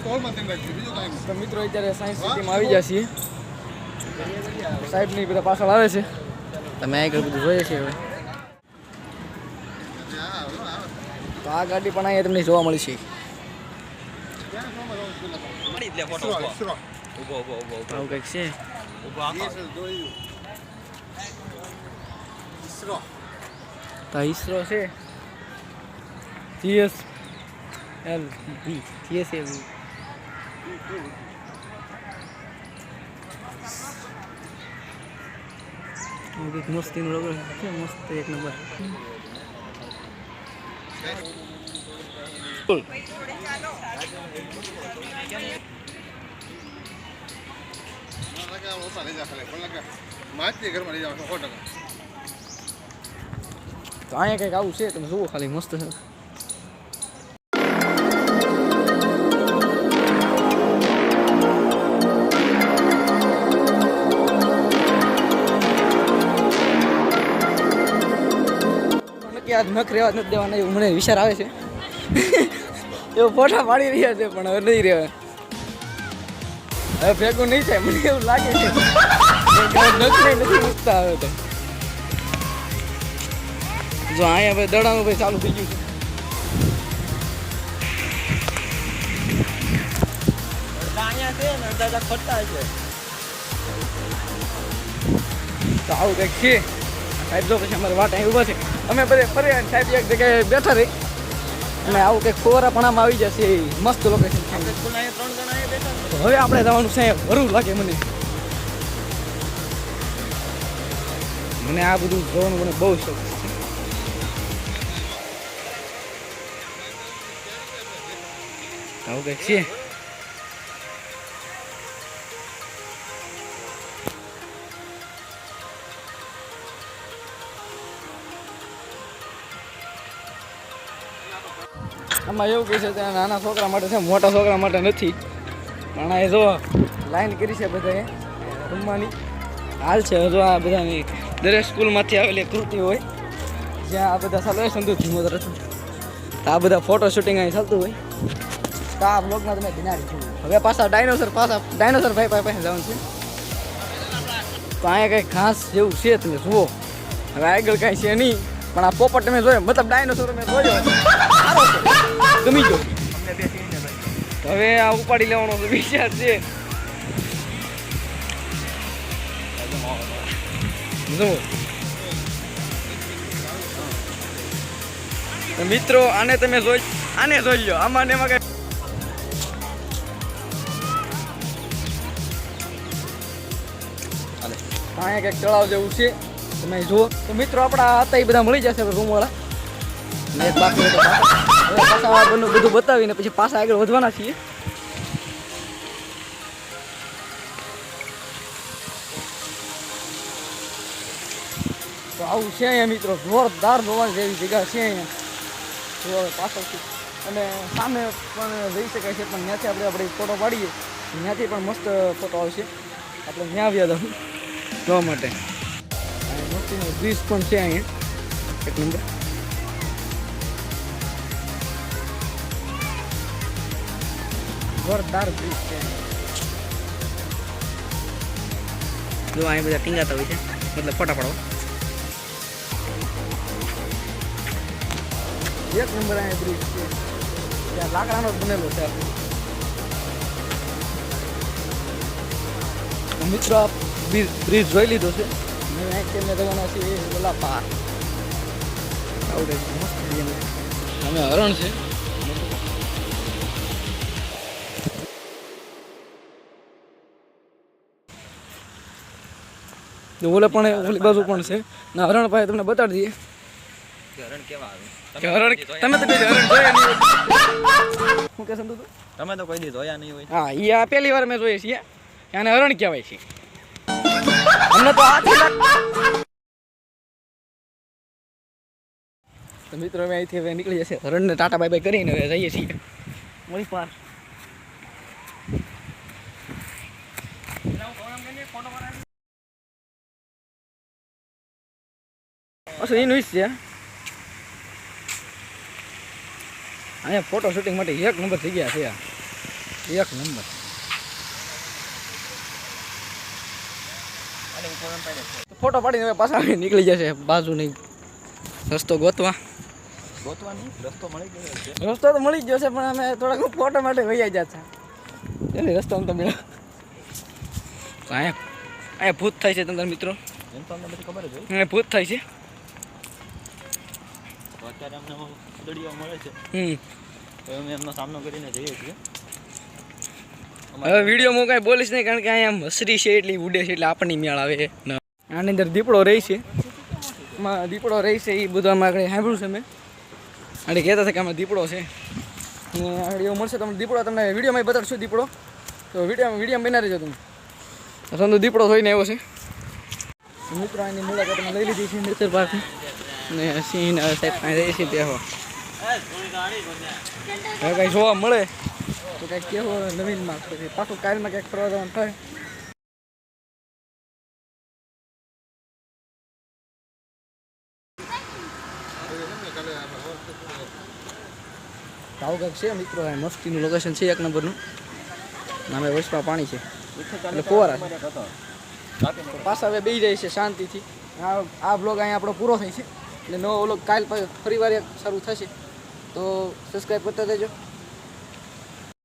તો મિત્રો અત્યારે સાયન્સ સિટીમાં આવી ગયા છીએ. સાહેબની બધા પાછળ આવે છે. તમે આગળ બધું જોઈએ છે હવે. તો આ ગાડી પણ અહીંયા તમને જોવા મળી છે. આવું કંઈક છે. તો ઈસરો છે. GSLV મસ્તીનું લોગો છે. મસ્ત એક નંબર. તો અહીંયા કંઈક આવું છે. તમે જુઓ ખાલી મસ્ત છે. નખ રહેવા નથી દેવાના એવું મને વિચાર આવે છે. એવો ફોટા પાડી રહ્યા છે પણ હવે નહીં રહેવા. હવે ભેગું નહીં થાય મને એવું લાગે છે. નખરે નથી મૂકતા હવે તો. જો અહીંયા ભાઈ દડાનું ભાઈ ચાલુ થઈ ગયું છે. અહીંયા છે ને દાદા ફરતા છે. તો આવું કંઈક છે. સાહેબ જો પછી અમારે વાટ અહીં ઊભા છે. અમે બધે ફર્યા સાહેબ એક જગ્યાએ બેઠા રહી અને આવું કંઈક ફોરાપણામાં આવી જશે. મસ્ત લોકેશન છે. હવે આપણે જવાનું છે. ભરું લાગે મને. મને આ બધું જોવાનું મને બહુ શોખ છે. આવું કંઈક છે. આમાં એવું કહે છે ત્યાં નાના છોકરા માટે છે, મોટા છોકરા માટે નથી. પણ આ જો લાઈન કરી છે બધાએ રમવાની. હાલ છે જો આ બધાની દરેક સ્કૂલમાંથી આવેલી કૃતિ હોય જ્યાં આ બધા ચાલુ હોય સંધુ ધીમો તરફ. તો આ બધા ફોટો શૂટિંગ અહીં ચાલતું હોય. તો આ બ્લોગમાં તમે ધ્યાન છું. હવે પાછા ડાયનોસર ભાઈ પાસે જવાનું છે. તો અહીંયા કંઈ ખાસ જેવું છે તમે જુઓ. હવે આગળ કાંઈ છે નહીં પણ આ પોપટ તમે જોયો મતલબ ડાયનોસોર મેં જોયો સારો છે. ગમી ગયો. હવે આ ઉપાડી લેવાનો વિચાર છે. મિત્રો આને તમે જોઈ લો. આમાં ને એમાં કઈ અહીંયા કંઈક તળાવ જેવું છે તમે જુઓ. તો મિત્રો આપણા હતા એ બધા મળી જશે રૂમ વાળા. બાકી પાછા બધું બતાવીને પછી પાછા આગળ વધવાના છીએ. તો આવું છે અહીંયા મિત્રો. જોરદાર જોવા જેવી જગ્યા છે અહીંયા પાછળથી. અને સામે પણ જઈ શકાય છે પણ ત્યાંથી આપણે ફોટો પાડીએ ત્યાંથી પણ મસ્ત ફોટો આવશે. આપણે ત્યાં આવ્યા હતા જોવા માટે. મસ્તીનો બ્રિજ પણ છે અહીંયા એક નંબર. જોરદાર બ્રિજ છે. જો અહીં બધા ટીંગાતા હોય છે મતલબ ફોટા પાડવા. એક નંબર અહીંયા બ્રિજ છે. ત્યાં લાકડાનો જ બનેલો છે. મિત્રો આ બ્રિજ જોઈ લીધો છે. મેં જવાના છીએ ઓલા પાર. આવડે મસ્ત અમે હરણ છે. ઓલે પણ ઓલી બાજુ પણ છે ને હરણ પાસે તમને બતાડી દઈએ. હરણ કેવા આવે? હરણ તમે તો કોઈ હરણ જોયા નહીં. શું કે સંતુ તમે તો કોઈ દી જોયા નહીં હોય. હા એ આ પહેલી વાર મેં જોઈએ છીએ. આને હરણ કહેવાય છે. અમને તો આ તો મિત્રો અમે અહીંથી હવે નીકળી જશે. હરણને ટાટા બાય બાય કરીને હવે જઈએ છીએ મળી પાર. એનું છે અહીંયા ફોટો શૂટિંગ માટે એક નંબર થઈ ગયા છે. એક નંબર. ફોટો પાડીને હવે પાછા નીકળી જશે બાજુની રસ્તો ગોતવા. રસ્તો મળી ગયો છે. રસ્તો તો મળી જ જશે પણ અમે થોડાક ફોટો માટે વૈયા જશે એટલે રસ્તો તો મળ્યો. અહીંયા ભૂત થાય છે તમારા મિત્રો. એમ તો અમને બધી ખબર જ હોય. અહીંયા ભૂત થાય છે. તો અત્યારે અમને દડીઓ મળે છે તો અમે એમનો સામનો કરીને જઈએ છીએ. હવે વિડીયોમાં કાંઈ બોલીશ નહીં કારણ કે અહીંયા મસરી છે એટલી ઉડે છે એટલે આપણને મેળ આવે. આની અંદર દીપડો રહી છે. એમાં દીપડો રહી છે એ બધું આમાં આગળ સાંભળ્યું છે મેં. અને કહેતા હતા કે આમાં દીપડો છે અને આગળ એવું મળશે તમને દીપડો તમને વિડીયોમાં બતાડશું દીપડો. તો વિડીયો બના રહેજો તમે. સંતો દીપડો થઈને આવ્યો છે. મિત્રો એની મુલાકાત અમે લઈ લીધી છે નેચર પાર્કની ને સિંહ સાહેબ કાંઈ રહી છે ત્યાં હવે કાંઈ જોવા મળે તો કાંઈક કેવો નવીનમાં પછી પાછું કાલમાં ક્યાંક ફરવા જવાનું થાય. આવું કંઈક છે મિત્રો મસ્તીનું લોકેશન છે એક નંબરનું. નામે વચમાં પાણી છે એટલે ફુવારા છે. પાછા હવે બેસી જાય છે શાંતિથી. આ બ્લોગ અહીંયા આપણો પૂરો થાય છે એટલે નવો બ્લોગ કાલ ફરી વાર એક શરૂ થશે તો સબસ્ક્રાઈબ કરતા દેજો.